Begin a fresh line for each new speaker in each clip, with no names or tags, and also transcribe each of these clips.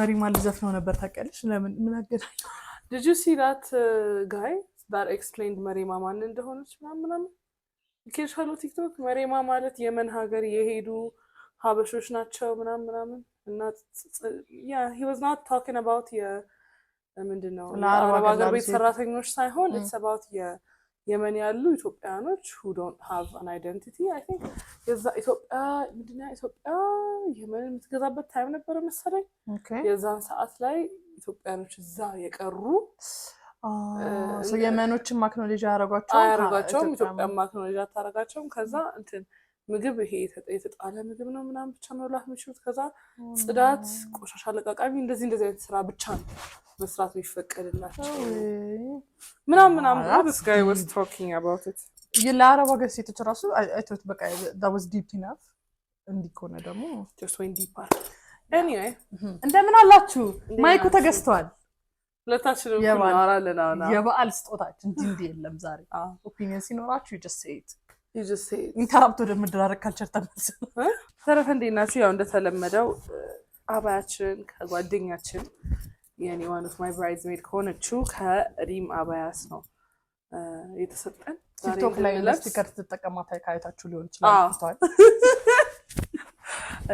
መሪማ ልዘፍነው ነበር ታውቂያለሽ ለምን ምን አገናኝ
Did you see that guy that explained መሪማ ማን እንደሆነች ምናምን ከሻሎ ቲክቶክ መሪማ ማለት የመን ሀገር የሄዱ ሀበሾች ናቸው ምናምን እና yeah he was not talking about ምንድነው አረብ ሀገር ቤት ሰራተኞች ሳይሆን it's about የመን ያሉ ኢትዮጵያኖች who don't have an identity I think የዛ ኢትዮጵያ ምንድነው ኢትዮጵያ የመን የምትገዛበት ታይም ነበር መሰለኝ የዛን ሰዓት ላይ ኢትዮጵያኖች እዛ የቀሩ
የመኖችን ማክኖሎጂ አረጋቸው
ኢትዮጵያ ማክኖሎጂ አታረጋቸው ከዛ እንትን ምግብ ይሄ የተጣለ ምግብ ነው ምናምን ብቻ ነው ላህ ምሽት ከዛ ጽዳት ቆሻሻ ለቃቃሚ እንደዚህ አይነት ስራ ብቻ ነው መስራት ይፈቀድላቸው ምናምን this guy was talking about it
የላረባ ጋር ሴቶች ራሱ አይቶት በቃ that was deep enough እንዲኮነ ደግሞ
just went deeper anyway
እንደምን አላችሁ ማይኩ ተገዝቷል
ለታችንም እናወራለን አሁን
የበዓል ስጦታችን እንዴ የለም ዛሬ ኦፒኒየን ሲኖራችሁ you just say it ኢንተራፕት ወደ መደራረግ ካልቸር ተመልሰ
ተረፈ እንደናችሁ ያው እንደተለመደው አባያችን ከጓደኛችን የኔ one of my bridesmaid ከሆነችው ከሪም አባያስ ነው የተሰጠን
ቲክቶክ ላይ ለስቲከር ተጠቀማታ ካይታችሁ ሊሆን ይችላል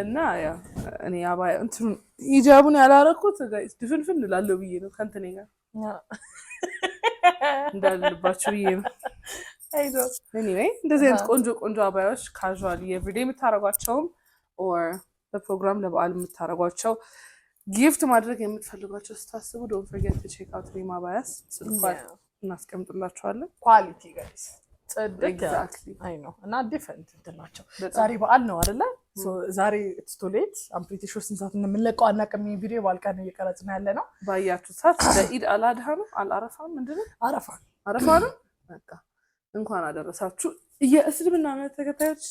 እና ያ እኔ አባያ እንትን ሂጃቡን ያላረኩት ጋይስ ድፍንፍን ላለው ብዬ ነው ከንተኔ ጋር እንዳልልባችሁ ብዬ ነው አይዶ anyway እንደዚህ አይነት ቆንጆ አባያዎች ካዡዋሊ ኤቭሪዴይ የምታረጓቸውም or በፕሮግራም ለበዓል የምታረጓቸው ጊፍት ማድረግ የምትፈልጓቸው ስታስቡ don't forget to check out ሪም አባያስ ስልኳን እናስቀምጥላችኋለን
ኳሊቲ ጋይስ
exactly
I know እና ዲፈረንት እንትናቸው ዛሬ በዓል ነው አይደለ ዛሬ it's too late I'm pretty sure ስንት እንደምንለቀው አናቀም ቪዲዮ ባልቀን እየቀረጽን ያለ ነው
ባያችሁ ሰዓት ለኢድ አልአድሃ ነው አልአረፋ ምንድነው አረፋ ነው በቃ እንኳን አደረሳችሁ የእስልምና እምነት ተከታዮች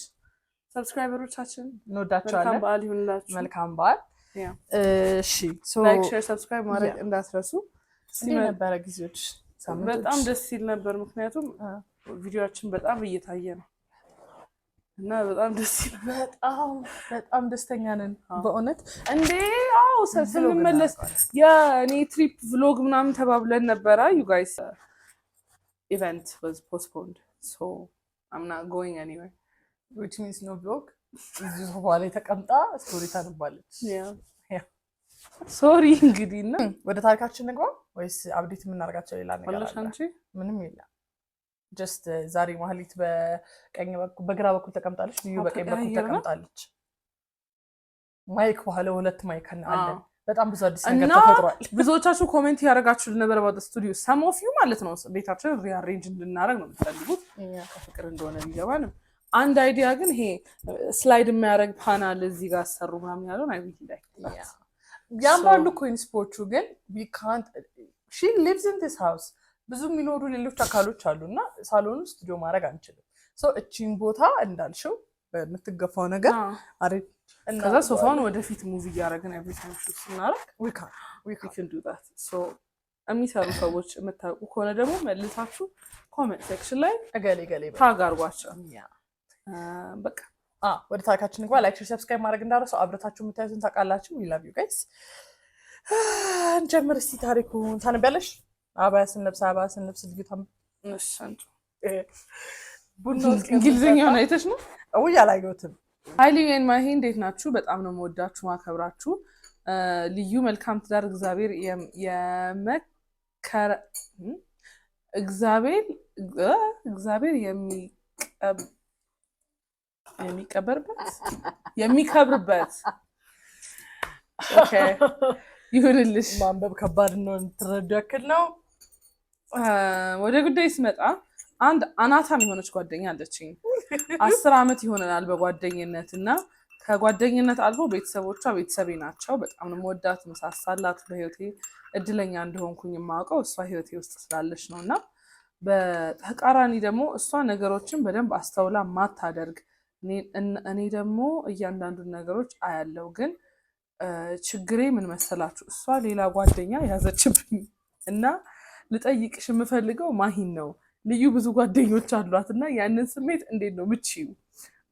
ሰብስክራይበሮቻችን
እንወዳችኋለን
በዓል ይሁንላችሁ
መልካም በዓል
እሺ ላይክ ሼር ሰብስክራይብ ማድረግ እንዳትረሱ
ሲነበረ ጊዜዎች
በጣም ደስ ይል ነበር ምክንያቱም ቪዲዮአችን በጣም እየታየ ነው እና በጣም ደስ ይል
በጣም ደስተኛ ነን በእውነት
እንዴ ስንመለስ የኔ ትሪፕ vlog ምናምን ተባብለን ነበር you guys event was postponed so I'm not going anywhere
which means no vlog እዚህ በኋላ ተቀምጣ ስቶሪ ታነባለች
ሶሪ እንግዲህ እና
ወደ ታሪካችን እንግባ ወይስ አፕዴት የምናደርጋቸው ሌላ ነገር
አለ
ምንም የለም just ዛሬ ማህሊት በቀኝ በኩል በግራ በኩል ተቀምጣለች ልዩ በቀኝ በኩል ተቀምጣለች ማይክ በኋላ ሁለት ማይክ አለ በጣም ብዙ አዲስ ነገር ተፈጥሯል
ብዙዎቻችሁ ኮሜንት ያደርጋችሁ ነበር about the studio some of you ማለት ነው ቤታችን rearrange እንድናደርግ ነው የምትፈልጉት ከፍቅር እንደሆነ ቢገባን አንድ አይዲያ ግን ይሄ ስላይድ የሚያደርግ ፓናል እዚህ ጋር አሰሩ ምናምን ያለውን አይ ዊል ላይ
ያምራሉ ኮይንስፖቹ ግን we can't she lives in this house ብዙ የሚኖሩ ሌሎች አካሎች አሉና ሳሎን ስቱዲዮ ማድረግ አንችልም ሶ እቺን ቦታ እንዳልሽው በምትገፋው ነገር አሪፍ
ከዛ ሶፋውን ወደፊት ሙቭ ያደርገን every time shoot ስናደርግ we can do that so የሚሰሩ ሰዎች የምታውቁ ከሆነ ደግሞ መልሳችሁ ኮሜንት ሴክሽን ላይ
እገሌ
ታግ አድርጓቸው በቃ
ወደ ታሪካችን እንግባ ላይክ ሼር ሰብስክራይብ ማድረግ እንዳረሱ አብረታችሁ የምታዩትን ታውቃላችሁ we love you guys እንጀምር እስቲ ታሪኩን ታነቢያለሽ አባያስን ለብስ ልጅቷም
እሺ
ቡኖ
እንግሊዘኛ ነው አይተሽ ነው
ወይ አላየሁትም
ሃይሊን ማሂ እንዴት ናችሁ በጣም ነው የምወዳችሁ ማከብራችሁ ልዩ መልካም ትዳር እግዚአብሔር እግዚአብሔር የሚከብርበት ኦኬ ይሁንልሽ
ማንበብ ከባድ ነው እንትረዱ ያክል ነው
ወደ ጉዳይ ስመጣ አንድ አናታም የሆነች ጓደኛ አለችኝ 10 አመት ይሆነናል በጓደኝነትና ከጓደኝነት አልፎ ቤተሰቤ ናቸው በጣም ነው የምወዳት መሳሳላት በህይወቴ እድለኛ እንደሆንኩኝ የማውቀው እሷ ህይወቴ ውስጥ ስላለች ነውና በተቃራኒ ደግሞ እሷ ነገሮችን በደንብ አስተውላ ማታደርግ እኔ ደግሞ እያንዳንዱን ነገሮች አያለው ግን ችግሬ ምን መሰላችሁ እሷ ሌላ ጓደኛ ያዘችብኝ እና ልጠይቅሽ የምፈልገው ማሂን ነው ልዩ ብዙ ጓደኞች አሏትና ያንን ስሜት እንዴት ነው ምቺው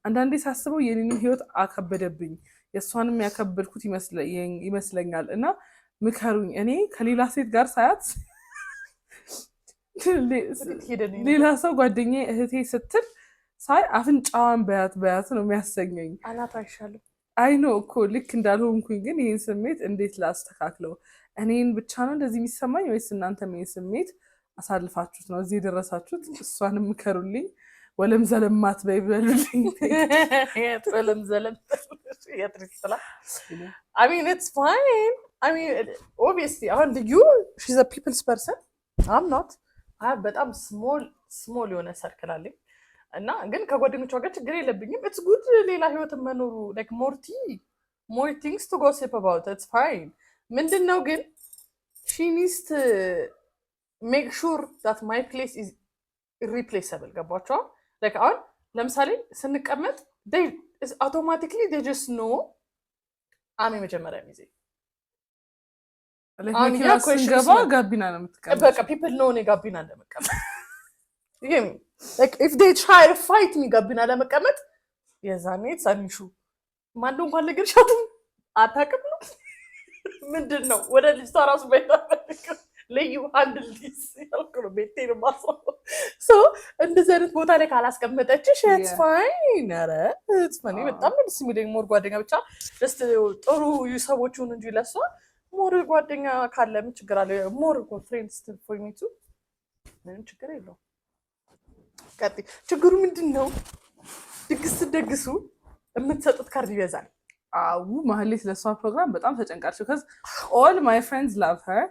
አንዳንዴ ሳስበው የኔን ህይወት አከበደብኝ የሷንም ያከበድኩት ይመስለኛል እና ምከሩኝ። እኔ ከሌላ ሴት ጋር ሳያት ሌላ ሰው ጓደኛዬ እህቴ ስትል ሳይ አፍንጫዋን በያት ነው የሚያሰኘኝ።
አናት አይሻልም?
አይኖ እኮ ልክ እንዳልሆንኩኝ፣ ግን ይህን ስሜት እንዴት ላስተካክለው? እኔን ብቻ ነው እንደዚህ የሚሰማኝ ወይስ እናንተም ይህን ስሜት አሳልፋችሁት ነው እዚህ የደረሳችሁት? እሷንም ምከሩልኝ። ወለም ዘለማት በይ በሉልኝ።
ወለም ዘለም የትሪስላ I mean it's fine. I mean obviously አሁን you she's a people's person. I'm not. በጣም ስሞል የሆነ ሰርክል አለኝ እና ግን ከጓደኞቿ ጋር ችግር የለብኝም። it's good ሌላ ህይወት መኖሩ like more things to gossip about. It's fine. ምንድነው ግን she needs to make sure that my place is irreplaceable. ገባችሁ? like አሁን ለምሳሌ ስንቀመጥ they automatically they just know I'm የመጀመሪያ ሚዜ
ስንገባ ጋቢና ነው የምትቀመጥ።
በቃ people know እኔ ጋቢና እንደምቀመጥ like if they try to fight me ጋቢና ለመቀመጥ የዛኔ ሳንሹ ማንዶ እንኳን ለግርሻቱም አታውቅም ነው ምንድን ነው ወደ ልጅቷ ራሱ ባይታፈልክ ለዩ ሃንድል ዲስ ያልኩ ነው ቤቴን ማሰው ሶ እንደዚህ አይነት ቦታ ላይ ካላስቀመጠችሽ it's fine። ኧረ it's funny በጣም ደስ የሚለኝ ሞር ጓደኛ ብቻ ደስ ጥሩ ሰዎችን እንጂ ለሷ ሞር ጓደኛ ካለ ምን ችግር አለ? ሞር ፍሬንድስ for me too ምንም ችግር የለውም። ቀጥይ። ችግሩ ምንድነው? ድግስ ደግሱ የምትሰጡት ካርድ ይበዛል።
አው ማህሌት ለሷ ፕሮግራም በጣም ተጨንቃለች። because all my friends love her.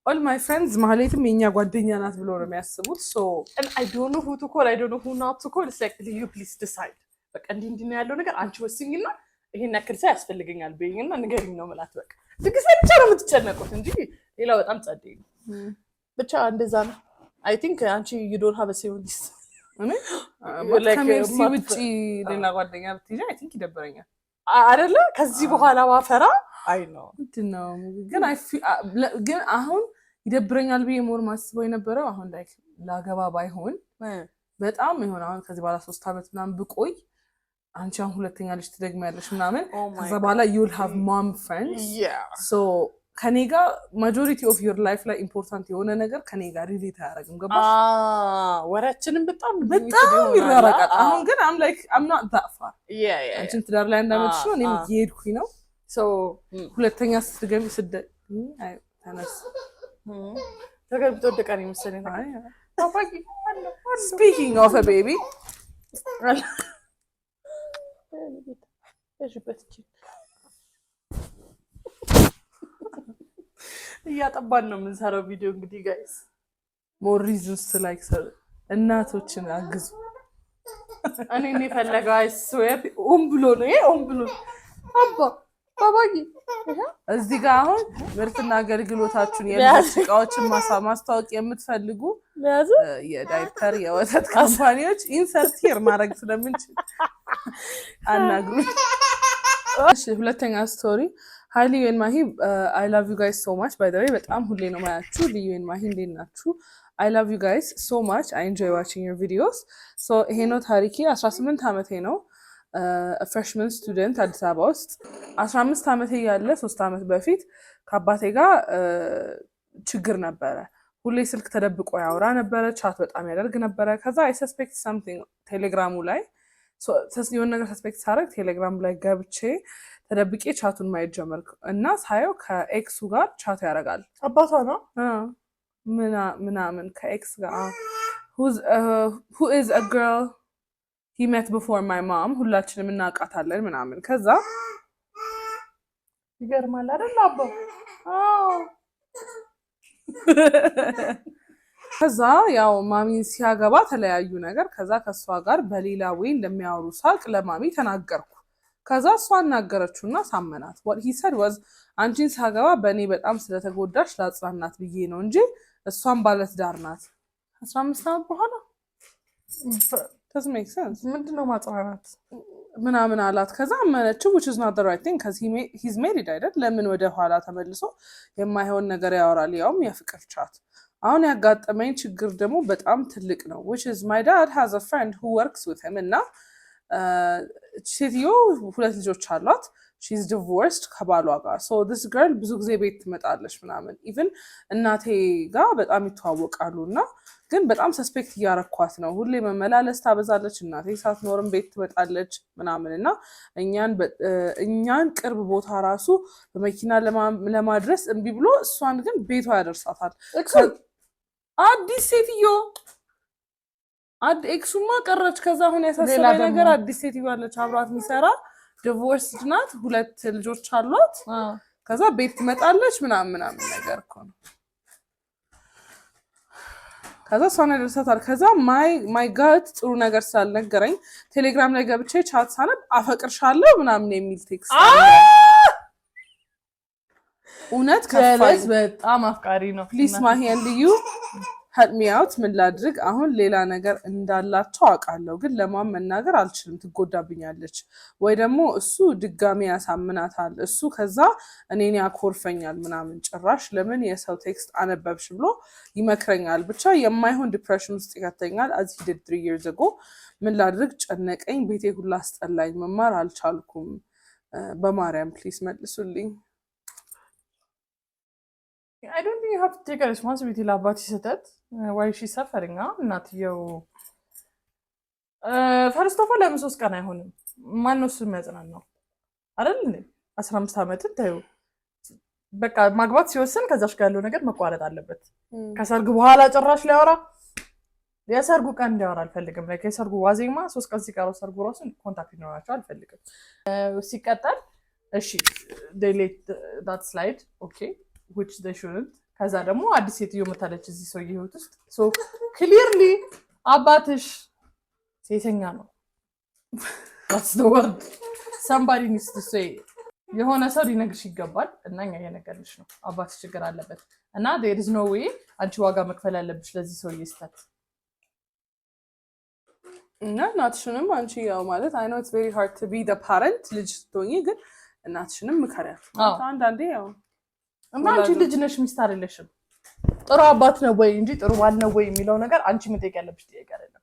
all my friends ማህሌትም የኛ ጓደኛ ናት ብሎ ነው የሚያስቡት። so
and I don't know who to call, I don't know who not to call. It's like you please decide. በቃ እንዲህ ነው ያለው ነገር አንቺ ወስኝና ይሄን ያክል ሰው ያስፈልገኛል በይኝና ንገሪኝ ነው ማለት በቃ ድግስ ብቻ ነው የምትጨነቁት እንጂ ሌላው በጣም ጸደይ ነው። ብቻ እንደዛ ነው። I think አንቺ you don't have a say on this.
ከሜርሲ ውጪ ሌላ ጓደኛ ብትይዣ I think ይደበረኛል
አይደለ? ከዚህ በኋላ ዋፈራ አይ ነው
ምንድነው ግን አሁን ይደብረኛል ብዬ ሞር ማስበው የነበረው አሁን ላይ ላገባ ባይሆን በጣም ይሆን አሁን ከዚህ በኋላ 3 አመት ምናምን ብቆይ አንቺ አሁን ሁለተኛ ልጅ ትደግሚያለሽ ምናምን ከዛ በኋላ you'll have mom friends. so ከኔ ጋር majority of your life ላይ ኢምፖርታንት የሆነ ነገር ከኔ ጋር ሪሌት አያደርግም። ገባሽ?
ወራችንም በጣም
ይራራቃል። አሁን ግን I'm not that far. አንቺም ትዳር ላይ እንዳመጥሽ ነው እኔም እየሄድኩኝ ነው። so ሁለተኛ ስትገሚ አይ ተነስ
ተገልብጦ ደቃሪ መሰለኝ።
speaking of a baby
እያጠባን ነው የምንሰራው ቪዲዮ። እንግዲህ ጋይስ
more reasons to like እናቶችን አግዙ።
እኔ ፈለገው አይስዌር ብሎ ነው አባ ባባዬ
እዚህ ጋር አሁን ምርትና አገልግሎታችሁን የልብስ እቃዎችን ማስታወቅ የምትፈልጉ የዳይፐር የወተት ካምፓኒዎች ኢንሰርት ሂር ማድረግ ስለምንችል አናግሩ። እሺ ሁለተኛ ስቶሪ Hi Liyu and Mahi, I love you guys so much. By the way, በጣም ሁሌ ነው ማያችሁ። Liyu and Mahi እንዴት ናችሁ? I love you guys so much. I enjoy watching your videos. So ይሄ ነው ታሪኬ። 18 ዓመቴ ነው። a freshman student አዲስ አበባ ውስጥ 15 ዓመቴ ያለ 3 ዓመት በፊት ከአባቴ ጋር ችግር ነበረ። ሁሌ ስልክ ተደብቆ ያወራ ነበረ፣ ቻት በጣም ያደርግ ነበረ። ከዛ I suspect something ቴሌግራሙ ላይ የሆነ ነገር ሰስፔክት ሳደርግ ቴሌግራም ላይ ገብቼ ተደብቄ ቻቱን ማየት ጀመርኩ እና ሳየው ከኤክሱ ጋር ቻት ያደርጋል።
አባቷ ነው
ምናምን ከኤክስ ጋር who is a girl he met before my mom ሁላችንም እናውቃታለን ምናምን። ከዛ
ይገርማል አይደል አባ?
ከዛ ያው ማሚ ሲያገባ ተለያዩ ነገር። ከዛ ከሷ ጋር በሌላ ወይ እንደሚያወሩ ሳቅ ለማሚ ተናገርኩ። ከዛ እሷ አናገረችውና ሳመናት። what he said was አንቺን ሳገባ በእኔ በጣም ስለተጎዳሽ ላጽናናት ብዬ ነው እንጂ እሷን ባለትዳር ናት። 15 ዓመት በኋላ does make sense
ምንድነው ማጽናናት
ምናምን አላት። ከዛ አመነችው which is not the right thing because he's married አይደል? ለምን ወደ ኋላ ተመልሶ የማይሆን ነገር ያወራል? ያውም የፍቅር ቻት። አሁን ያጋጠመኝ ችግር ደግሞ በጣም ትልቅ ነው which is my dad has a friend who works with him እና ሴትዮ 2 ልጆች አሏት። she's divorced ከባሏ ጋር so this girl ብዙ ጊዜ ቤት ትመጣለች ምናምን even እናቴ ጋር በጣም ይተዋወቃሉ እና ግን በጣም ሰስፔክት እያረኳት ነው ሁሌ መመላለስ ታበዛለች እናቴ ሳትኖርም ቤት ትመጣለች ምናምን እና እኛን ቅርብ ቦታ ራሱ በመኪና ለማድረስ እምቢ ብሎ እሷን ግን ቤቷ ያደርሳታል አዲስ ሴትዮ ኤክሱማ ቀረች ከዛ አሁን ያሳሰበኝ ነገር አዲስ ሴትዮ አለች አብራት የሚሰራ ዲቮርስድ ናት 2 ልጆች አሏት ከዛ ቤት ትመጣለች ምናምን ነገር እኮ ነው ከዛ እሷን ያደርሳታል ከዛ ማይ ጋድ ጥሩ ነገር ስላልነገረኝ ቴሌግራም ላይ ገብቼ ቻት ሳነብ አፈቅርሻለሁ ምናምን የሚል ቴክስት እውነት ከፋይ
በጣም አፍቃሪ ነው
ፕሊስ ማሂ and you help me out ምን ላድርግ አሁን ሌላ ነገር እንዳላቸው አውቃለሁ ግን ለማን መናገር አልችልም ትጎዳብኛለች ወይ ደግሞ እሱ ድጋሚ ያሳምናታል እሱ ከዛ እኔን ያኮርፈኛል ምናምን ጭራሽ ለምን የሰው ቴክስት አነበብሽ ብሎ ይመክረኛል ብቻ የማይሆን ዲፕሬሽን ውስጥ ይከተኛል as he did 3 years ago ምን ላድርግ ጨነቀኝ ቤቴ ሁላ አስጠላኝ መማር አልቻልኩም በማርያም ፕሊስ መልሱልኝ
I don't think you have to take a responsibility ለአባትሽ ስህተት why is she suffering እናትየው ፈርስት ኦፍ ኦል ለምን 3 ቀን አይሆንም ማን ነው እሱ የሚያጽናናው አይደል እንዴ 15 ዓመት ታዩ በቃ ማግባት ሲወስን ከዛሽ ጋር ያለው ነገር መቋረጥ አለበት ከሰርግ በኋላ ጭራሽ ሊያወራ የሰርጉ ቀን እንዲያወራ አልፈልግም like የሰርጉ ዋዜማ 3 ቀን ሲቀረው ሰርጉ ራሱ ኮንታክት ይኖራቸው አልፈልግም ሲቀጠል እሺ they let that slide okay which they shouldn't ከዛ ደግሞ አዲስ ሴትዮ መታለች እዚህ ሰው ህይወት ውስጥ so clearly አባትሽ ሴተኛ ነው that's the word somebody needs to say የሆነ ሰው ሊነግርሽ ይገባል እና እኛ የነገርልሽ ነው አባትሽ ችግር አለበት እና there is no way አንቺ ዋጋ መክፈል አለብሽ ለዚህ ሰው ይስተት
እና እናትሽንም አንቺ ያው ማለት I know it's very hard to be the parent ልጅ ስትሆኚ ግን እናትሽንም ምከሪያት አንዳንዴ ያው
እና አንቺ ልጅ ነሽ ሚስት አይደለሽም ጥሩ አባት ነው ወይ እንጂ ጥሩ ባል ነው ወይ የሚለው ነገር አንቺ መጠየቅ ያለብሽ ጥያቄ አይደለም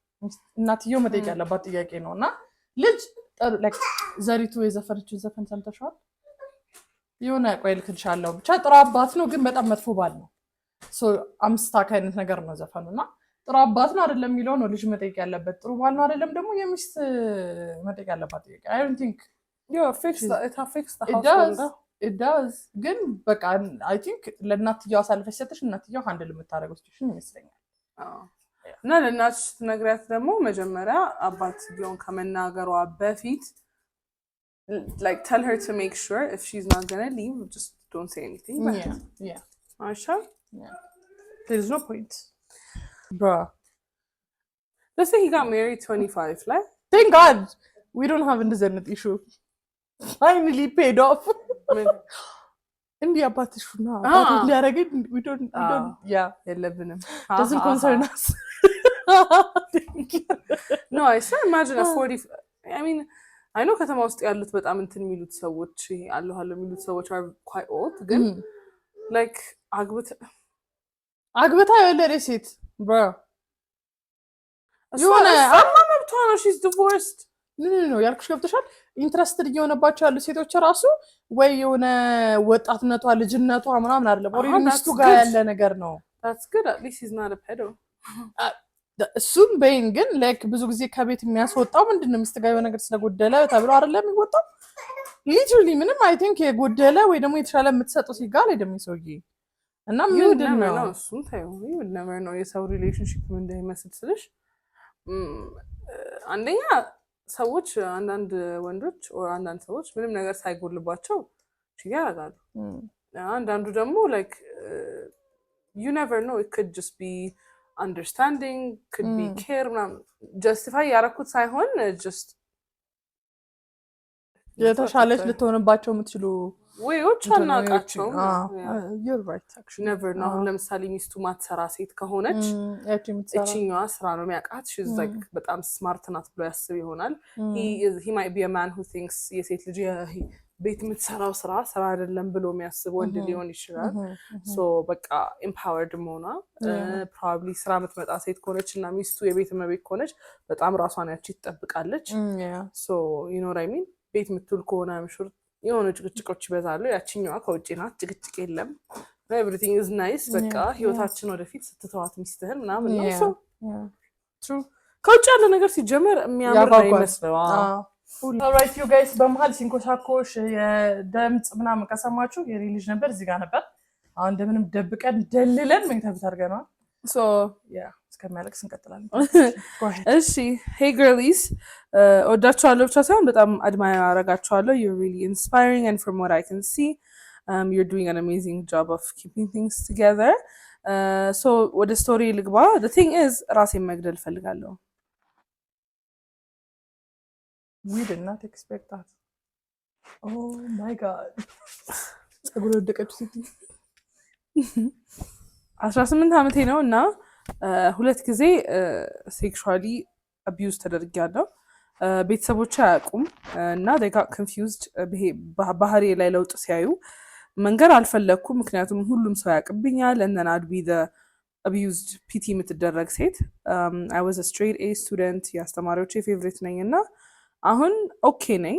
እናትየው መጠየቅ ያለባት ጥያቄ ነውና ልጅ like ዘሪቱ የዘፈነችው ዘፈን ሰምተሻል የሆነ ቆይ ልክልሻለሁ ብቻ ጥሩ አባት ነው ግን በጣም መጥፎ ባል ነው so አምስታክ አይነት ነገር ነው ዘፈኑና ጥሩ አባት ነው አይደለም የሚለው ነው ልጅ መጠየቅ ያለበት ጥሩ ባል ነው አይደለም ደግሞ የሚስት መጠየቅ ያለባት ጥያቄ I don't think
fix the house
it does ግን በቃ I think ለእናትየው አሳልፈሽ ሰጥሽ እናትየው ሃንድል የምታደርገው ሲቹዌሽን ይመስለኛል
እና ለእናትሽ ትነግሪያት ደግሞ መጀመሪያ አባትየውን ከመናገሯ በፊት like tell her to make sure if she's not gonna leave just don't say anything
yeah
Aisha
there's no point bro
let's say he got married 25 like
thank god we don't have independent issue finally paid off እንዲህ አባትሽና አባቱ ሊያረጋግ we don't yeah
የለብንም
doesn't concern us
no I say imagine a 40 I mean I know ከተማ ውስጥ ያሉት በጣም እንትን የሚሉት ሰዎች አለሁ የሚሉት ሰዎች are quite old ግን like
አግብታ የወለደ ሴት bro
የሆነ መብቷ ነው she's divorced
ነው ያልኩሽ ገብተሻል ኢንትረስትድ እየሆነባቸው ያሉ ሴቶች ራሱ ወይ የሆነ ወጣትነቷ ልጅነቷ ምናምን አይደለም ወሬ ሚስቱ ጋር ያለ ነገር ነው
that's good at least he's not a pedo
እሱም በይን ግን ላይክ ብዙ ጊዜ ከቤት የሚያስወጣው ምንድነው ሚስት ጋር የሆነ ነገር ስለጎደለ ተብሎ አይደለም የሚወጣው ሊትራሊ ምንም I think የጎደለ ወይ ደግሞ የተሻለ የምትሰጠው ሲጋር አይደለም ይሰውዬ እና ምንድነው
እሱም ታየው never know የሰው ሪሌሽንሺፕ ምን እንደሚመስል ስለሽ አንደኛ ሰዎች አንዳንድ ወንዶች or አንዳንድ ሰዎች ምንም ነገር ሳይጎልባቸው ያደርጋሉ አንዳንዱ ደግሞ like you never know it could just be understanding could be care justify ያረኩት ሳይሆን just
የተሻለች ልትሆንባቸው የምትችሉ
ወይዎች አናቃቸው
you're right actually
never know ለምሳሌ ሚስቱ ማትሰራ ሴት ከሆነች እቺኛዋ ስራ ነው የሚያቃት she's like በጣም ስማርት ናት ብሎ ያስብ ይሆናል he might be a man who thinks የሴት ልጅ ቤት የምትሰራው ስራ አይደለም ብሎ የሚያስብ ወንድ ሊሆን ይችላል so በቃ empowered መሆኗ probably ስራ የምትመጣ ሴት ከሆነች እና ሚስቱ የቤት እመቤት ከሆነች በጣም ራሷን ያቺ ትጠብቃለች so you know what I mean ቤት የምትውል ከሆነ I'm sure የሆነ ጭቅጭቆች ይበዛሉ። ያችኛዋ ከውጭ ናት፣ ጭቅጭቅ የለም። ኤቭሪቲንግ ኢዝ ናይስ። በቃ ህይወታችን ወደፊት ስትተዋት ሚስትህን ምናምን ነው ሰው ከውጭ ያለ ነገር ሲጀመር የሚያምር አይመስለው።
ኦልራይት ዩ ጋይስ በመሀል ሲንኮሻኮሽ የድምፅ ምናምን ከሰማችሁ የኔ ልጅ ነበር እዚህ ጋር ነበር። አሁን እንደምንም ደብቀን ደልለን መኝታ ቤት አድርገናል። እስከሚያለቅስ እንቀጥላለን።
እሺ ሄይ ገርሊስ ወዳችኋለሁ ብቻ ሳይሆን በጣም አድማየር አደርጋችኋለሁ። you're really inspiring and from what I can see you're doing an amazing job of keeping things together. So ወደ ስቶሪ ልግባ። the thing is ራሴን መግደል ፈልጋለሁ።
we did not expect that. Oh my god. ጸጉር ወደቀች ሲቲ 18
ዓመቴ ነው እና ሁለት ጊዜ ሴክሹዋሊ አቢዩዝ ተደርጊያለሁ። ቤተሰቦቼ አያውቁም እና they got confused ባህሪ ላይ ለውጥ ሲያዩ መንገር አልፈለኩም፣ ምክንያቱም ሁሉም ሰው ያውቅብኛል። and then I'd be the abused ፒቲ የምትደረግ ሴት። I was a straight A student የአስተማሪዎቼ ፌቨሪት ነኝ እና አሁን ኦኬ ነኝ።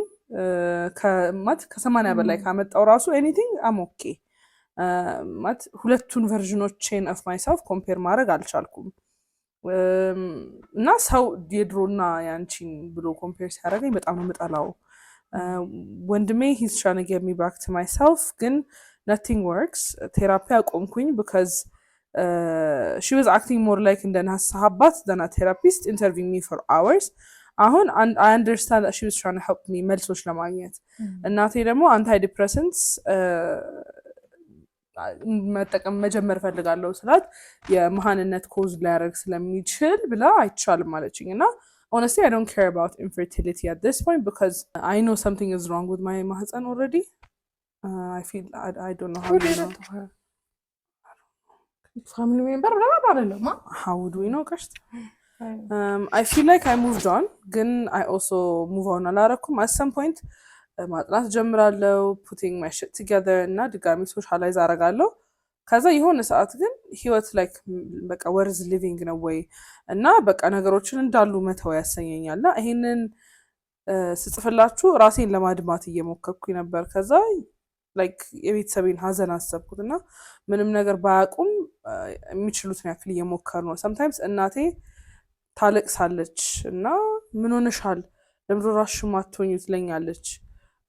ከ80 በላይ ካመጣው ራሱ ኤኒቲንግ አም ኦኬ ማለት ሁለቱን ቨርዥኖቼን ኦፍ ማይሰልፍ ኮምፔር ማድረግ አልቻልኩም እና ሰው የድሮና ያንቺን ብሎ ኮምፔር ሲያደርገኝ በጣም ነው የምጠላው። ወንድሜ he's trying to get me back to myself ግን nothing works። ቴራፒ አቆምኩኝ because she was acting more like እንደ ናሳ አባት than a therapist interviewing me for hours። አሁን I understand that she was trying to help me መልሶች ለማግኘት። እናቴ ደግሞ አንታይ ዲፕሬሰንትስ መጠቀም መጀመር ፈልጋለሁ ስላት የመሃንነት ኮዝ ሊያደርግ ስለሚችል ብላ አይቻልም አለችኝ እና honestly I don't care about infertility at this point because I know something is wrong with my ማህፀን already. I feel I don't know how to know.
family member
how would we know ቀሽት I feel like I moved on ግን I also move on አላረኩም at some point ማጥናት ጀምራለሁ putting my shit together እና ድጋሚ ሶሻላይዝ አደርጋለሁ። ከዛ የሆነ ሰዓት ግን ህይወት like በቃ ወርዝ ሊቪንግ ነው ወይ እና በቃ ነገሮችን እንዳሉ መተው ያሰኘኛልና ይሄንን ስጽፍላችሁ ራሴን ለማድማት እየሞከርኩኝ ነበር። ከዛ like የቤተሰቤን ሀዘን አሰብኩትና ምንም ነገር ባያቁም የሚችሉትን ያክል እየሞከሩ ነው። sometimes እናቴ ታለቅሳለች እና ምን ሆነሻል ለምሮ ራስሽ ማትሆኚ ትለኛለች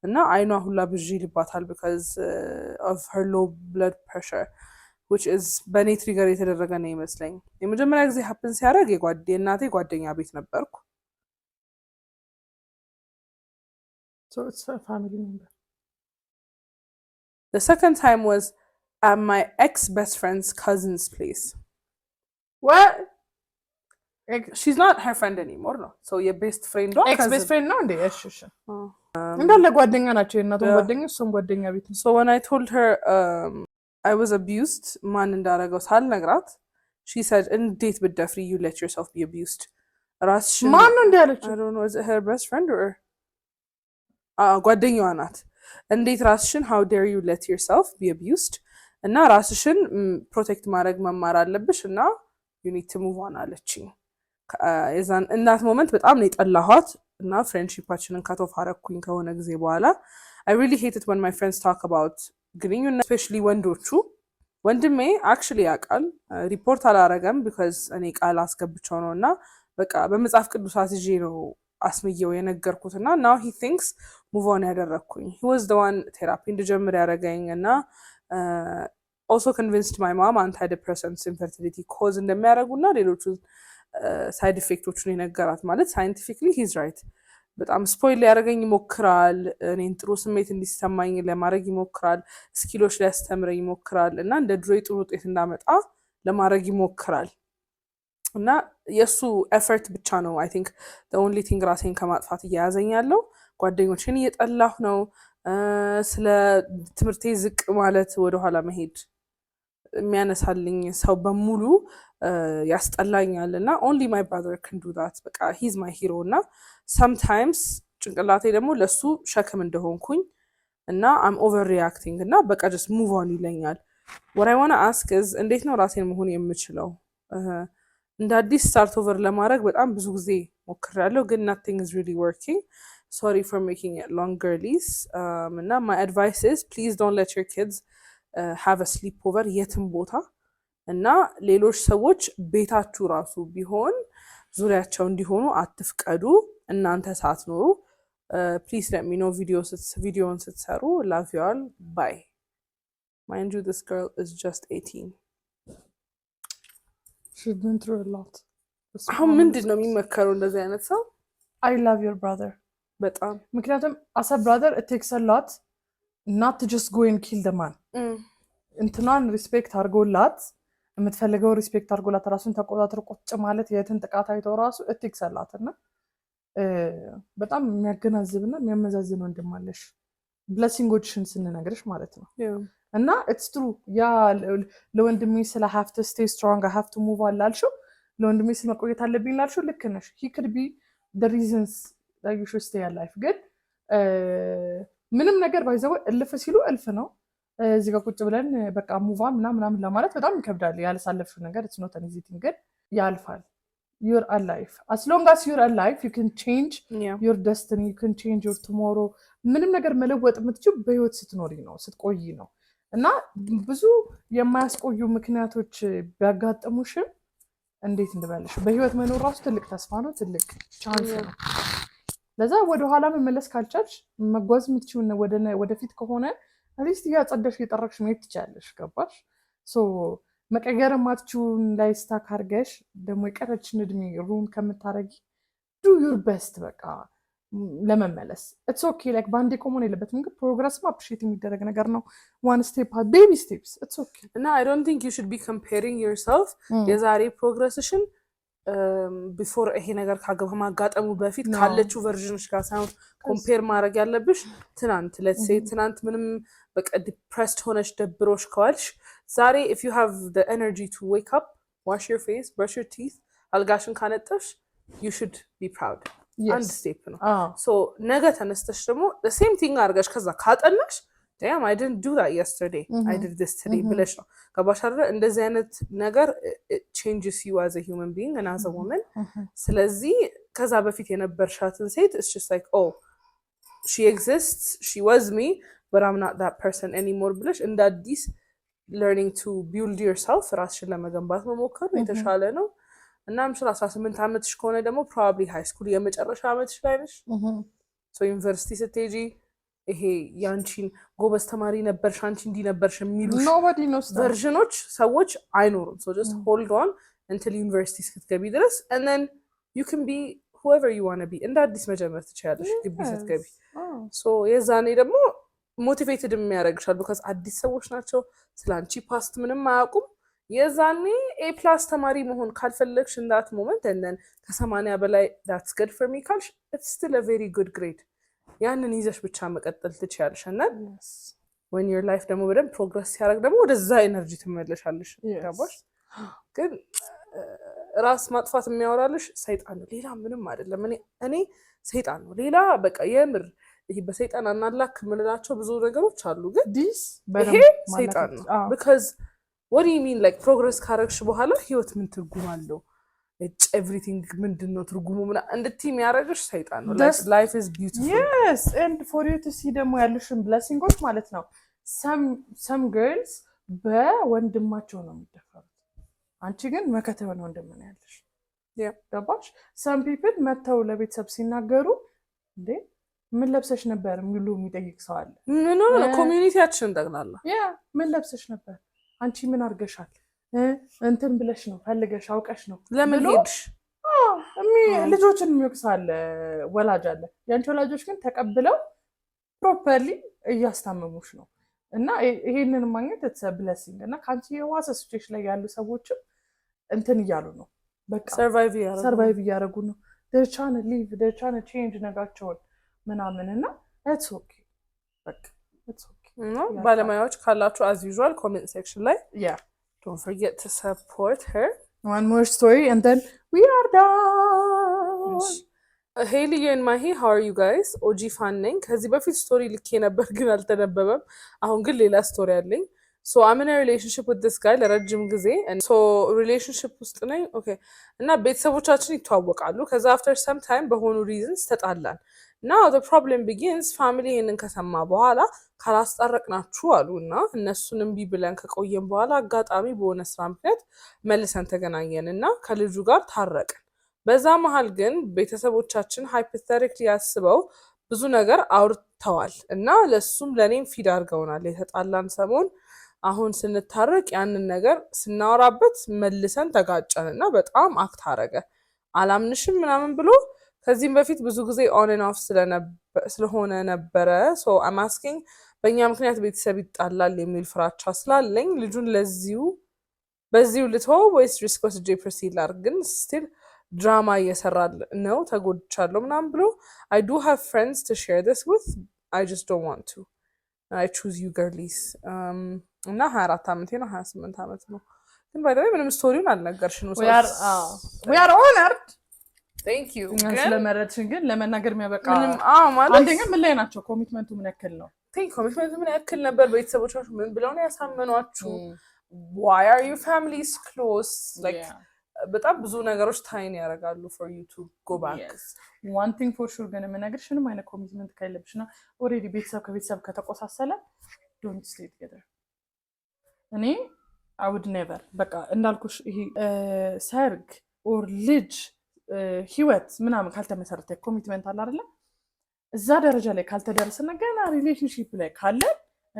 እና አይኗ ሁላ ብዥ ይልባታል because of her low blood pressure which is በኔ ትሪገር የተደረገ ነው ይመስለኝ። የመጀመሪያ ጊዜ happen ሲያደርግ የእናቴ ጓደኛ ቤት ነበርኩ።
so it's a family member.
The second time was at my ex-best friend's cousin's place.
What?
She's not her friend anymore no. So your best friend or
ex-best friend ነው እንዴ? እሺ እንዳለ ጓደኛ ናቸው የእናቷ ጓደኛ እሱም ጓደኛ ቤት ነው።
So when I told her I was abused ማን እንዳረገው ሳልነግራት she said እንዴት ብትደፍሪ you let yourself be abused ራስሽ
ማን ነው እንዳለች
I don't know is it her best friend or ጓደኛዋ ናት። እንዴት ራስሽን how dare you let yourself be abused እና ራስሽን ፕሮቴክት ማድረግ መማር አለብሽ እና you need to move on አለችኝ። የዛን እናት ሞመንት በጣም ነው የጠላኋት እና ፍሬንድሺፓችንን ካት ኦፍ አረኩኝ ከሆነ ጊዜ በኋላ I really hate it when my friends talk about ግንኙነት especially ወንዶቹ። ወንድሜ actually ያውቃል ሪፖርት አላረገም because እኔ ቃል አስገብቻው ነው እና በቃ በመጽሐፍ ቅዱስ አስይዤ ነው አስምየው የነገርኩት እና now he thinks move on ያደረኩኝ he was the one therapy እንድጀምር ያደረገኝ እና also convinced my mom antidepressants infertility cause እንደሚያደርጉና ሌሎቹ ሳይድ ኢፌክቶቹን የነገራት ማለት ሳይንቲፊክሊ he's right በጣም ስፖይል ሊያደርገኝ ይሞክራል። እኔን ጥሩ ስሜት እንዲሰማኝ ለማድረግ ይሞክራል። ስኪሎች ሊያስተምረኝ ይሞክራል እና እንደ ድሮ ጥሩ ውጤት እንዳመጣ ለማድረግ ይሞክራል እና የሱ ኤፈርት ብቻ ነው I think the only thing ራሴን ከማጥፋት እያያዘኝ ያለው። ጓደኞቼን እየጠላሁ ነው። ስለ ትምህርቴ ዝቅ ማለት ወደኋላ መሄድ የሚያነሳልኝ ሰው በሙሉ ያስጠላኛል እና only my brother can do that በቃ he's my hero እና sometimes ጭንቅላቴ ደግሞ ለሱ ሸክም እንደሆንኩኝ እና I'm overreacting እና በቃ just move on ይለኛል። what I want to ask is እንዴት ነው ራሴን መሆን የምችለው? እንደ አዲስ ስታርት ኦቨር ለማድረግ በጣም ብዙ ጊዜ ሞክሬያለሁ ግን nothing is really working. Sorry for making it long, girlies. And my advice is please don't let your kids have a sleepover የትም ቦታ እና ሌሎች ሰዎች ቤታችሁ ራሱ ቢሆን ዙሪያቸው እንዲሆኑ አትፍቀዱ እናንተ ሳትኖሩ። Please let me know videoን ስትሰሩ. Love you all. Bye. Mind you, this girl is just 18.
She's been through a lot.
አሁን ምንድን ነው የሚመከረው እንደዚህ አይነት ሰው?
I love your brother.
በጣም
ምክንያቱም as a brother it takes a lot not to just go and kill the man. እንትኗን ሪስፔክት አድርጎላት የምትፈልገው ሪስፔክት አድርጎላት ራሱን ተቆጣጥሮ ቁጭ ማለት የትን ጥቃት አይተው ራሱ it takes a lot እና በጣም የሚያገናዝብና የሚያመዛዝን ወንድም አለሽ ብለሲንጎችሽን ስንነግርሽ ማለት ነው። እና it's true ያ ለወንድሜ ስለ have to stay strong I have to move on ላልሽው ለወንድሜ ስለ መቆየት አለብኝ ላልሽው ልክ ነሽ. he could be the reasons that you should stay alive ግን ምንም ነገር ባይዘው እልፍ ሲሉ እልፍ ነው። እዚህ ጋር ቁጭ ብለን በቃ ሙቭ ኦን ምናምን ለማለት በጣም ይከብዳል። ያለሳለፍሽው ነገር it's not an easy thing ግን ያልፋል. you're alive as long as you're alive you can change your destiny you can change your tomorrow. ምንም ነገር መለወጥ የምትችይው በህይወት ስትኖሪ ነው ስትቆይ ነው። እና ብዙ የማያስቆዩ ምክንያቶች ቢያጋጥሙሽም እንዴት እንበልሽ በህይወት መኖር ራሱ ትልቅ ተስፋ ነው ትልቅ ቻንስ ነው። ለዛ ወደ ኋላ መመለስ ካልቻልሽ መጓዝ የምትችይው ወደፊት ከሆነ አትሊስት ያጸደሽ የጠረክሽ መሄድ ትችያለሽ። ገባሽ? ሶ መቀየር ማትችውን ላይ ስታክ አድርገሽ ደግሞ የቀረችን እድሜ ሩን ከምታረጊ ዱ ዩር ቤስት በቃ ለመመለስ ኢትስ ኦኬ ላይክ ባንዴ ቆሞን የለበትም ግን ፕሮግረስም አፕሪሺየት የሚደረግ ነገር ነው። ዋን ስቴፕ ቤቢ ስቴፕስ ኢትስ ኦኬ
እና አይ ዶንት ቲንክ ዩ ሹድ ቢ ኮምፔሪንግ ዮርሰልፍ የዛሬ ፕሮግረስሽን ቢፎር ይሄ ነገር ከማጋጠሙ በፊት ካለችው ቨርዥንሽ ጋር ሳይሆን ኮምፔር ማድረግ ያለብሽ ትናንት ሌትስ ሴይ ትናንት ምንም በቃ ዲፕረስድ ሆነሽ ደብሮሽ ከዋልሽ ዛሬ if you have the energy to wake up wash your face brush your teeth አልጋሽን ካነጠፍሽ you should be proud. አንድ ስቴፕ ነው። ሶ ነገ ተነስተሽ ደግሞ the same thing አድርገሽ ከዛ ካጠናሽ damn I didn't do that yesterday I did this today ብለሽ ነው ገባሽ አይደል? እንደዚህ አይነት ነገር it changes you as a human being and as a woman. ስለዚህ ከዛ በፊት የነበርሻትን ሴት it's just like oh she exists she was me but I'm not that person anymore ብለሽ እንደ አዲስ learning to build yourself ራስሽን ለመገንባት መሞከር የተሻለ ነው። እና ምሽል 18 ዓመትሽ ከሆነ ደግሞ probably high school የመጨረሻ ዓመትሽ ላይ ነሽ። ሶ ዩኒቨርሲቲ ስትሄጂ ይሄ ያንቺን ጎበዝ ተማሪ ነበርሽ አንቺ እንዲህ ነበርሽ የሚሉሽ ቨርዥኖች ሰዎች አይኖሩም። so just hold on until university ስትገቢ ድረስ and then you can be whoever you want to be እንደ አዲስ መጀመር ትችያለሽ ግቢ ስትገቢ። so የዛኔ ደግሞ ሞቲቬትድ የሚያደርግሻል because አዲስ ሰዎች ናቸው ስላንቺ ፓስት ምንም አያውቁም። የዛኔ A+ ተማሪ መሆን ካልፈለግሽ in that moment and then ከ80 በላይ that's good for me ካልሽ it's still a very good grade ያንን ይዘሽ ብቻ መቀጠል ትችያለሽ። እና when your life ደግሞ በደንብ ፕሮግረስ ሲያደርግ ደግሞ ወደዛ ኤነርጂ ትመለሻለሽ። ገባሽ? ግን ራስ ማጥፋት የሚያወራልሽ ሰይጣን ነው ሌላ ምንም አይደለም። እኔ ሰይጣን ነው ሌላ በቃ የምር ይሄ በሰይጣን አናላክ ምንላቸው ብዙ ነገሮች አሉ ግን ይሄ ሰይጣን ነው because what do you mean like progress ካረግሽ በኋላ ህይወት ምን ትርጉም አለው everything ምንድነው ትርጉሙ እንድትይ የሚያደርግሽ ሰይጣን ነው። like life is beautiful
yes and for you to see ደግሞ ያሉሽን blessings ማለት ነው some girls በወንድማቸው ነው የሚደፈሩት አንቺ ግን መከተው ነው ወንድም ነው ያለሽ። ገባሽ? some people መተው ለቤተሰብ ሲናገሩ እንዴ ምን ለብሰሽ ነበር የሚሉ የሚጠይቅ ሰው አለ።
ኖ ኮሚኒቲያችን ጠቅላላ
ምን ለብሰሽ ነበር አንቺ ምን አርገሻል እንትን ብለሽ ነው ፈልገሽ አውቀሽ ነው
ለምን ሄድሽ
ልጆችን የሚወቅሳል ወላጅ አለ። ያንቺ ወላጆች ግን ተቀብለው ፕሮፐርሊ እያስታመሙሽ ነው። እና ይሄንን ማግኘት it's a blessing እና ካንቺ የዋሰ ሲቹዌሽን ላይ ያሉ ሰዎችም እንትን እያሉ ነው በቃ ሰርቫይቭ እያደረጉ ነው። they're trying to live they're trying to change ነገራቸውን ምናምን እና it's okay በቃ it's okay
ባለሙያዎች ካላችሁ as usual comment section ላይ don't forget to support her.
One more story and then we are done.
Hailey and Mahi, how are you guys? OG fan ነኝ። ከዚህ በፊት ስቶሪ ልኬ ነበር ግን አልተነበበም። አሁን ግን ሌላ ስቶሪ አለኝ። so I'm in a relationship with this guy ለረጅም ጊዜ so relationship ውስጥ ነኝ okay እና ቤተሰቦቻችን ይተዋወቃሉ ከዛ after some time በሆኑ reasons ተጣላን now the problem begins family ይሄንን ከሰማ በኋላ ካላስጣረቅናችሁ አሉና እነሱንም ቢብለን ከቆየን በኋላ አጋጣሚ በሆነ ስራ ምክንያት መልሰን ተገናኘንና ከልጁ ጋር ታረቅን በዛ መሃል ግን ቤተሰቦቻችን hypothetically ያስበው ብዙ ነገር አውርተዋል እና ለሱም ለኔም ፊድ አድርገውናል የተጣላን ሰሞን አሁን ስንታረቅ ያንን ነገር ስናወራበት መልሰን ተጋጨንና በጣም አክት አረገ አላምንሽም ምናምን ብሎ ከዚህም በፊት ብዙ ጊዜ on and off ስለሆነ ነበረ so I'm asking በእኛ ምክንያት ቤተሰብ ይጣላል የሚል ፍራቻ ስላለኝ ልጁን በዚሁ ልተወው ወይስ ሪስክ ወስጄ ፕሮሲድ ላድርግ ግን ስቲል ድራማ እየሰራል ነው ተጎድቻለሁ ምናምን ብሎ I do have friends to share this with I just don't want to I choose you girlies እና 24 ዓመቴ ነው 28 ዓመት ነው ግን ባይደለ ምንም ስቶሪውን አልነገርሽንም
we are honored
thank you
ስለመረጥሽን ግን ለመናገር የሚያበቃ
ምንም ማለት
አንደኛ ምን ላይ ናቸው ኮሚትመንቱ ምን ያክል ነው
ኮሚትመንቱ ምን ያክል ነበር ቤተሰቦቻችሁ ምን ብለው ነው ያሳመኗችሁ why are your families close like በጣም ብዙ ነገሮች ታይን ያደርጋሉ for you to go back
yes one thing for sure ግን የምነግርሽ ምንም አይነት ኮሚትመንት ካለብሽና ኦሬዲ ቤተሰብ ከተቆሳሰለ don't stay together እኔ I would never በቃ እንዳልኩሽ ይሄ ሰርግ or ልጅ ህይወት ምናምን ካልተመሰረተ ኮሚትመንት አለ አይደል እዛ ደረጃ ላይ ካልተደረሰና ገና ሪሌሽንሺፕ ላይ ካለ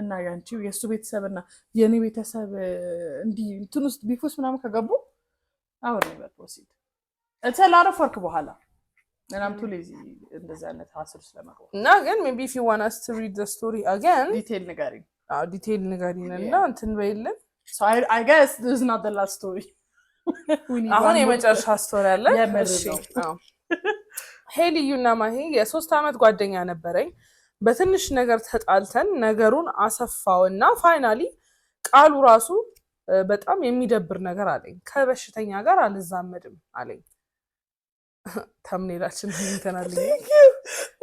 እና ያንቺ የሱ ቤተሰብና የኔ ቤተሰብ እንዲህ እንትን ውስጥ ቢፎስ ምናምን ከገቡ I would never proceed it's a lot of work በኋላ and I'm too lazy እንደዛ አይነት ሀስል ስለማቀው
እና ግን maybe if you want us to read the story again
detail ንገሪኝ
ዲቴይል ንገሪኝና እንትን በይልን
so I guess this is not the last story
አሁን የመጨረሻ ስቶሪ አለ እሺ ሄሊዩና ማሂ የ3 ዓመት ጓደኛ ነበረኝ በትንሽ ነገር ተጣልተን ነገሩን አሰፋውና ፋይናሊ ቃሉ ራሱ በጣም የሚደብር ነገር አለኝ ከበሽተኛ ጋር አልዛመድም አለኝ ተምኔላችን እንተናለኝ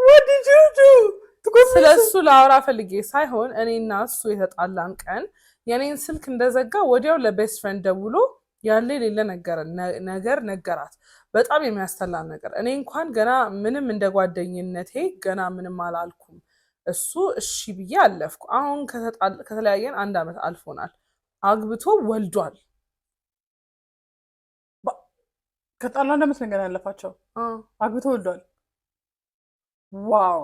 what did you do
ስለሱ ላውራ ፈልጌ ሳይሆን እኔና እሱ የተጣላን ቀን የኔን ስልክ እንደዘጋ ወዲያው ለቤስት ፍሬንድ ደውሎ ያለ ሌላ ነገር ነገራት በጣም የሚያስተላ ነገር እኔ እንኳን ገና ምንም እንደ ጓደኝነቴ ገና ምንም አላልኩም እሱ እሺ ብዬ አለፍኩ አሁን ከተለያየን 1 ዓመት አልፎናል አግብቶ ወልዷል
ከጣላ እንደምት ነገር ያለፋቸው አግብቶ ወልዷል ዋው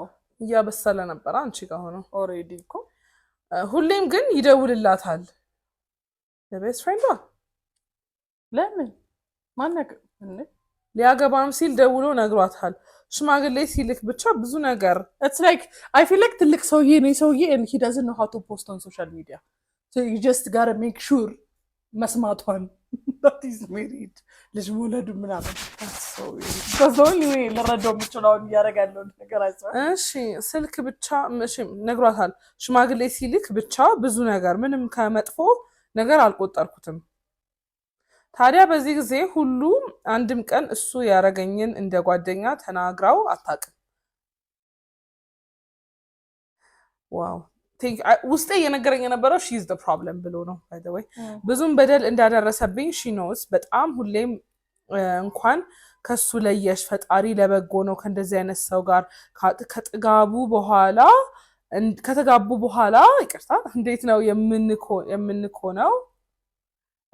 ያበሰለ ነበር አንቺ ጋር ሆኖ
ኦሬዲ እኮ
ሁሌም ግን ይደውልላታል ለቤስት ፍሬንዷ
ለምን ማነቅ እንዴ
ሊያገባም ሲል ደውሎ ነግሯታል ሽማግሌ ሲልክ ብቻ ብዙ ነገር
it's like I feel like ትልቅ ሰውዬ ነው ሰውዬ and he doesn't know how to post on social media so you just got to make sure መስማቷን that is married ልጅ ወለዱ ምናምን so anyway ለረዳው ምችላውን ያረጋለው ነገር አይሰራ
እሺ ስልክ ብቻ እሺ ነግሯታል ሽማግሌ ሲልክ ብቻ ብዙ ነገር ምንም ከመጥፎ ነገር አልቆጠርኩትም ታዲያ በዚህ ጊዜ ሁሉ አንድም ቀን እሱ ያረገኝን እንደ ጓደኛ ተናግራው አታውቅም ዋው ውስጤ የነገረኝ የነበረው she is the problem ብሎ ነው by the way ብዙም በደል እንዳደረሰብኝ she knows በጣም ሁሌም እንኳን ከሱ ለየሽ ፈጣሪ ለበጎ ነው ከእንደዚህ አይነት ሰው ጋር ከተጋቡ በኋላ ይቅርታ እንዴት ነው የምንኮነው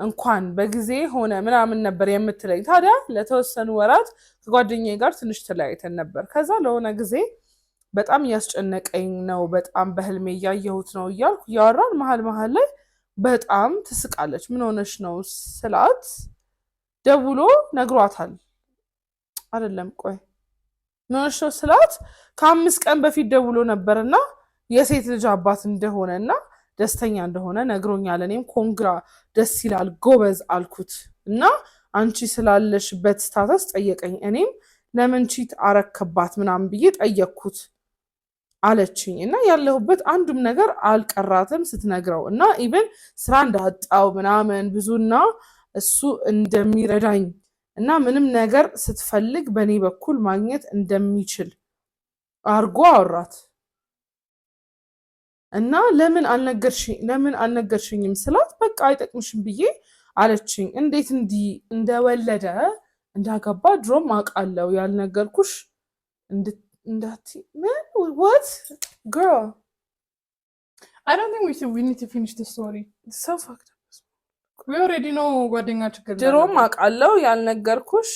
እንኳን በጊዜ ሆነ ምናምን ነበር የምትለኝ ታዲያ ለተወሰኑ ወራት ከጓደኛዬ ጋር ትንሽ ተለያይተን ነበር ከዛ ለሆነ ጊዜ በጣም ያስጨነቀኝ ነው በጣም በህልሜ ያየሁት ነው እያልኩ ያወራን መሃል ላይ በጣም ትስቃለች ምን ሆነሽ ነው ስላት ደውሎ ነግሯታል አይደለም ቆይ ምን ሆነሽ ነው ስላት ከ5 ቀን በፊት ደውሎ ነበርና የሴት ልጅ አባት እንደሆነና ደስተኛ እንደሆነ ነግሮኛል እኔም ኮንግራ ደስ ይላል ጎበዝ አልኩት እና አንቺ ስላለሽበት ስታተስ ጠየቀኝ እኔም ለምን ቺት አረከባት ምናምን ብዬ ጠየቅኩት አለችኝ እና ያለሁበት አንዱም ነገር አልቀራትም ስትነግረው እና ኢቭን ስራ እንዳጣው ምናምን ብዙና እሱ እንደሚረዳኝ እና ምንም ነገር ስትፈልግ በኔ በኩል ማግኘት እንደሚችል አርጎ አወራት እና ለምን አልነገርሽኝም ስላት በቃ አይጠቅምሽም ብዬ አለችኝ። እንዴት እንዲህ እንደወለደ እንዳገባ ድሮም አውቃለሁ ያልነገርኩሽ what girl
I don't think we need to finish the story.
It's so fucked up.
We already know ጓደኛ ችግር
ድሮም አውቃለሁ ያልነገርኩሽ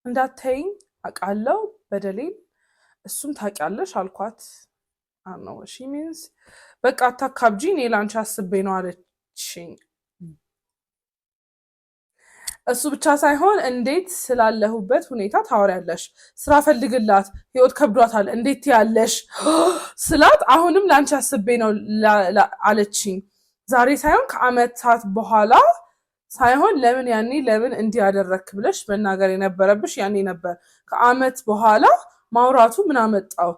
እንዳትተይኝ አውቃለሁ በደሌን እሱም ታውቂያለሽ አልኳት። አኖ she means በቃ አታካብጂ እኔ ላንቺ አስቤ ነው አለችኝ። እሱ ብቻ ሳይሆን እንዴት ስላለሁበት ሁኔታ ታወሪያለሽ? ስራ ፈልግላት ህይወት ከብዷታል እንዴት ያለሽ ስላት አሁንም ላንቺ አስቤ ነው አለችኝ። ዛሬ ሳይሆን ከአመታት በኋላ ሳይሆን ለምን እንዲህ ያደረክ ብለሽ መናገር የነበረብሽ ያኔ ነበር። ከአመት በኋላ ማውራቱ ምን አመጣው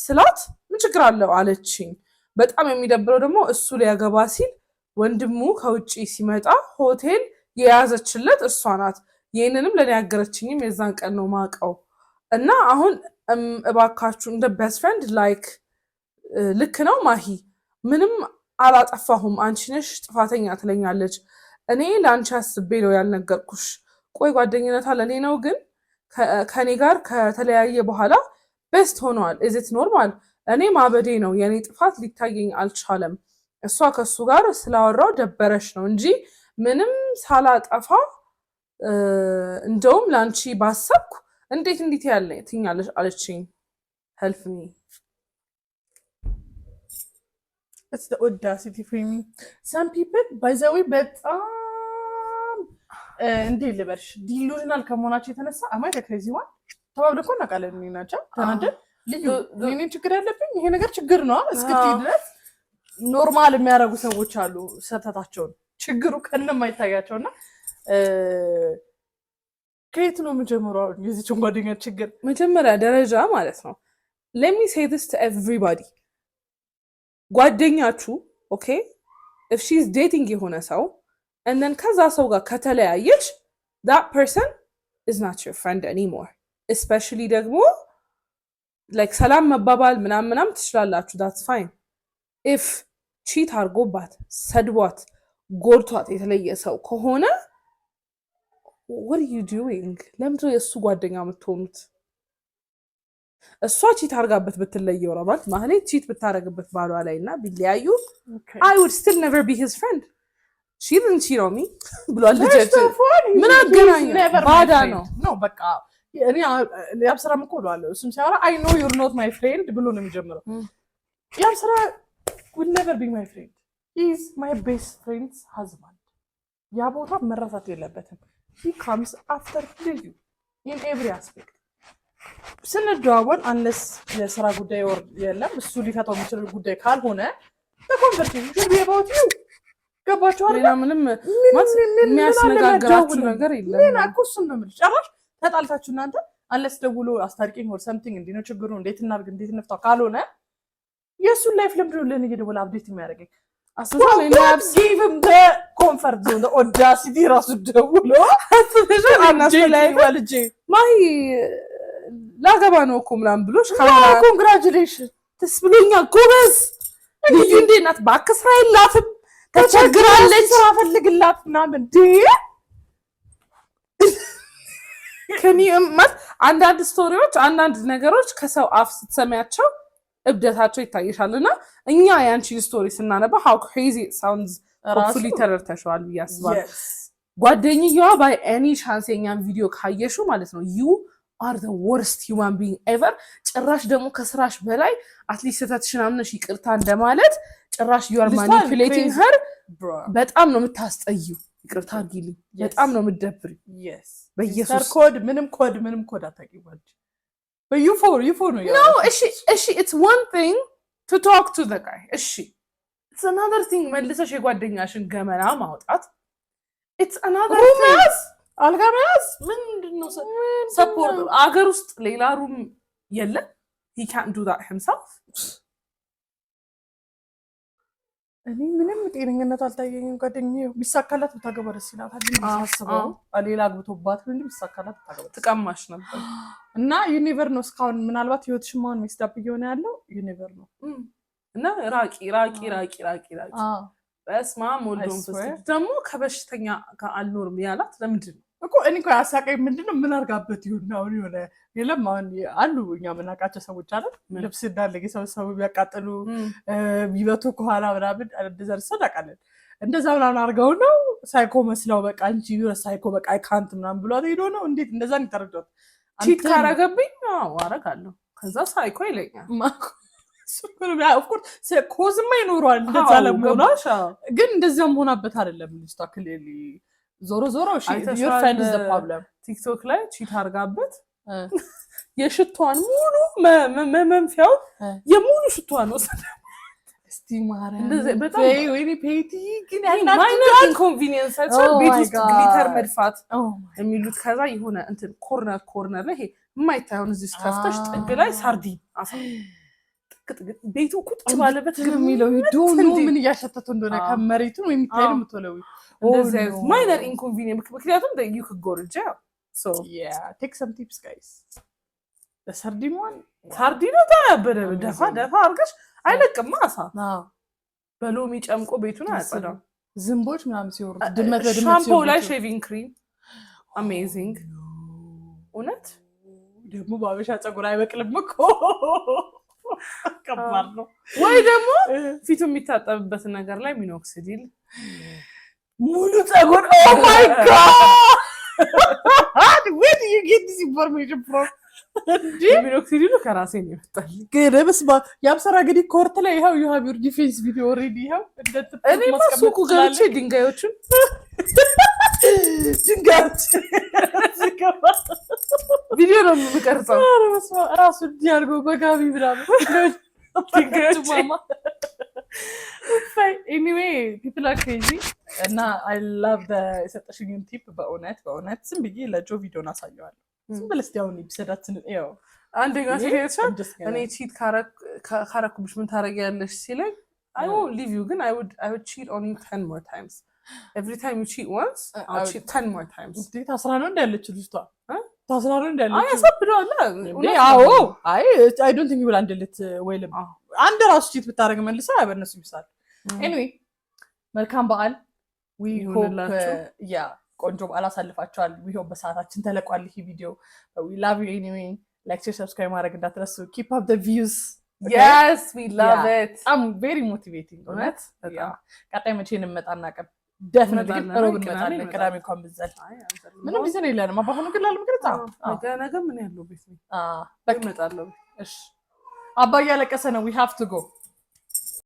ስላት ምን ችግር አለው አለችኝ። በጣም የሚደብረው ደግሞ እሱ ሊያገባ ሲል ወንድሙ ከውጪ ሲመጣ ሆቴል የያዘችለት እሷ ናት። ይህንንም ለኔ ያገረችኝም የዛን ቀን ነው ማቀው። እና አሁን እባካችሁ እንደ ቤስት ፍሬንድ ላይክ ልክ ነው ማሂ ምንም አላጠፋሁም አንቺ ነሽ ጥፋተኛ ትለኛለች። እኔ ለአንቺ አስቤ ነው ያልነገርኩሽ። ቆይ ጓደኝነቷ ለኔ ነው ግን ከኔ ጋር ከተለያየ በኋላ ቤስት ሆነዋል። is it normal? እኔ ማበዴ ነው የኔ ጥፋት ሊታየኝ አልቻለም። እሷ ከሱ ጋር ስላወራው ደበረሽ ነው እንጂ ምንም ሳላጠፋ እንደውም ላንቺ ባሰብኩ እንዴት ትኛለሽ አለችኝ። help me.
It's the audacity for me. Some people by the way በጣም እንዴ ልበርሽ ዲሉዥናል ከመሆናቸው የተነሳ አማይ ክሬዚ ዋን ተባብለኮ እናቃለን ናቸው ተናደድ ልዩ የኔ ችግር ያለብኝ ይሄ ነገር ችግር ነው እስክትይ ድረስ ኖርማል የሚያደርጉ ሰዎች አሉ። ሰተታቸውን ችግሩ ከነማይታያቸውና ከየት ነው የምጀምረው የዚህችን ጓደኛ ችግር?
መጀመሪያ ደረጃ ማለት ነው let me say this to everybody ጓደኛችሁ ኦኬ if she is dating የሆነ ሰው and then ከዛ ሰው ጋር ከተለያየች that person is not your friend anymore. especially ደግሞ like ሰላም መባባል ምናምን ትችላላችሁ that's fine. if cheat አርጎባት ሰድቧት ጎርቷት የተለየ ሰው ከሆነ what are you doing? ለምንድነው የእሱ ጓደኛ የምትሆኑት? እሷ ቺት አርጋበት ብትለየው ማለት ማህሌት ቺት ብታረግበት ባሏ ላይና ቢለያዩ I would still never be his friend. she didn't cheat on me ብሏል ልጅ ምን አገናኝ ባዳ ነው በቃ እኔ ያብስራ ምቆሏል እሱም ሲያወራ I know you're not my friend ብሎ ነው የሚጀምረው። ያብስራ will never be my friend. he is my best friend's husband. ያ ቦታ መረሳት የለበትም. he comes after you in every aspect. ስንደዋወል አንለስ የሥራ ጉዳይ ወር የለም እሱ ሊፈታው የሚችል ጉዳይ ካልሆነ ተኮንቨርሴሽን should be about you. ገባችሁ አይደል? ምንም የሚያስነጋግራችሁ ነገር የለም።
ሌላ እኮ እሱን ነው የምልሽ። ጭራሽ ተጣልታችሁ እናንተ አንለስ ደውሎ አስታርቂኝ or something እንዲህ ነው ችግሩ እንዴት እናድርግ እንዴት እንፍታው ካልሆነ የእሱን ላይፍ ለምንድን ነው ለኔ እየደወለ አፕዴት የሚያደርገኝ? give him the comfort zone the audacity ራሱ ደውሎ
ማሂ ላገባ ነው እኮ ምናምን ብሎሽ
ኮንግራቹሌሽን
ደስ ብሎኛል ጎበዝ ልዩ እንዴት ናት እባክህ ስራ የላትም ተቸግራለች
ስራ ፈልግላት ምናምን
አንዳንድ ስቶሪዎች አንዳንድ ነገሮች ከሰው አፍ ስትሰሚያቸው እብደታቸው ይታይሻልና እኛ ያንቺን ስቶሪ ስናነባ how crazy it sounds hopefully ተረድተሽዋል ብዬ አስባለሁ። ጓደኛዋ by any chance የኛን ቪዲዮ ካየሹ ማለት ነው you are the worst human being ever. ጭራሽ ደግሞ ከስራሽ በላይ አትሊስት ስተትሽን አምነሽ ይቅርታ እንደማለት ጭራሽ you are manipulating her. በጣም ነው የምታስጠይው። ይቅርታ አድርጊልኝ በጣም ነው የምትደብሪ።
yes
በኢየሱስ
ምንም ኮድ አታውቂም but you for no
it's one thing to talk to the guy it's another thing መልሰሽ የጓደኛሽን ገመና ማውጣት it's another thing
አልጋ መያዝ ምንድነው
ሰፖርት አገር ውስጥ ሌላ ሩም የለም he can't do that himself
እኔ ምንም ጤነኝነት አልታየኝም። ጓደኛዬ ቢሳካላት ብታገባ ደስ ይላታል። አስበው ሌላ አግብቶባት እንጂ ቢሳካላት ብታገባ
ትቀማሽ ነበር
እና ዩኒቨር ነው እስካሁን ምናልባት ህይወትሽ ማን ሚስዳብ እየሆነ ያለው ዩኒቨር ነው
እና ራቂ በስማም ወልዶም ደግሞ ከበሽተኛ ጋር አልኖርም ያላት ለምንድን ነው
እኮ እኔ እኮ ያሳቀኝ ምንድነው ምን አርጋበት ይሁን ነው የሆነ የለም አሁን አሉ እኛ ምናቃቸው ሰዎች አይደል ልብስ እንዳለ ሰው ቢያቃጥሉ ቢበቱ ከኋላ ምናምን እንደዛ አቃለን እንደዛ ምናምን አርገው ነው ሳይኮ መስለው በቃ እንጂ ሳይኮ በቃ አይካንት ምናምን ብሎ ሄዶ ነው እንዴት እንደዛ እንተረዳት
ቺት ካረገብኝ አረጋለሁ ከዛ ሳይኮ ይለኛል
ኮዝማ ይኖረዋል እንደዛ ለመሆኗ ግን እንደዚያም ሆናበት አይደለም ልጅቷ ክሌሊ ዞሮ your friend is the problem
ቲክቶክ ላይ ቺት አርጋበት የሽቷን ሙሉ መንፊያው የሙሉ ሽቷን ነው
እስቲ ማራ
በጣም
ወይኔ ፔቲ ግን
ማይነር ኢንኮንቪኒየንስ ቤት ውስጥ ግሊተር መድፋት የሚሉት ከዛ የሆነ እንትን ኮርነር ላይ ይሄ የማይታየውን እዚህ ውስጥ ከፍተሽ ጥግ ላይ ሳርዲን አሳ ቤቱ ቁጭ ባለበት
የሚለው ዶኖ ምን እያሸተተ እንደሆነ ከመሬቱን ወይ የሚታየው ምትወለው
minor inconvenience ምክንያቱም you could go to jail so
yeah take some tips guys the sardine one
ሳርዲኑ ታበደ ደፋ አርገሽ አይለቅም ማሳ በሎሚ ጨምቆ ቤቱን አያጸዳም
ዝንቦች ምናምን ሲወሩት ድመት
ሻምፖ ላይ ሼቪንግ ክሪም አሜዚንግ እውነት
ደግሞ ባበሻ ፀጉር አይበቅልም እኮ ከባድ ነው
ወይ ደግሞ ፊቱ የሚታጠብበት ነገር ላይ ሚኖክሲዲል
ሙሉ ፀጉር oh my god where do you get this information from
ሚኖክሲዲሉ ከራሴ ነው ይመጣል
ግን በስማ ያብሰራ እንግዲህ ኮርት ላይ ይሄው you have your defense video already ይሄው
እኔ ማስኩ ገብቼ ድንጋዮችን ቪዲዮ ነው የምቀርጸው
ራሱ ዲያርጎ በጋቢ ብላም ድንጋዮች ማማ anyway people are crazy and I love the ሰጠሽኝን ቲፕ በእውነት ዝም ብዬ ለጆ ቪዲዮን አሳየዋለሁ ዝም ብለሽ ያውን ይብሰዳትን ነው
አንደኛ ሲሄድሽ እኔ ቺት ካረኩብሽ ምን ታረጊያለሽ ሲለኝ I won't leave you ግን I would cheat on you 10 more times every time you cheat once I'll cheat 10 more times
ታስራ ነው እንዳለች ልጅቷ ታስራ ነው እንዳለች
ያሳብደዋል
አዎ I don't think you will handle it well አንድ ራሱ ቺት ብታረግ መልሳ በእነሱ ይብሳል anyway መልካም በዓል we hope ቆንጆ በዓል አሳልፋችኋል we hope በሰዓታችን ተለቋል ይሄ ቪዲዮ we love you anyway like share subscribe ማድረግ እንዳትረሱ keep up the views
okay? Yes we love it
I'm very motivating እውነት ቀጣይ መቼ እንመጣና ቀብ definitely ሮብ እንመጣለን ቅዳሜ እንኳን ብዘል ምንም ቢዘን የለንም አባሁን ግን ላልምክርታ
ነገ ምን ያለው ቤት ነው በቃ እመጣለሁ
እሺ አባ ያለቀሰ ነው we have to go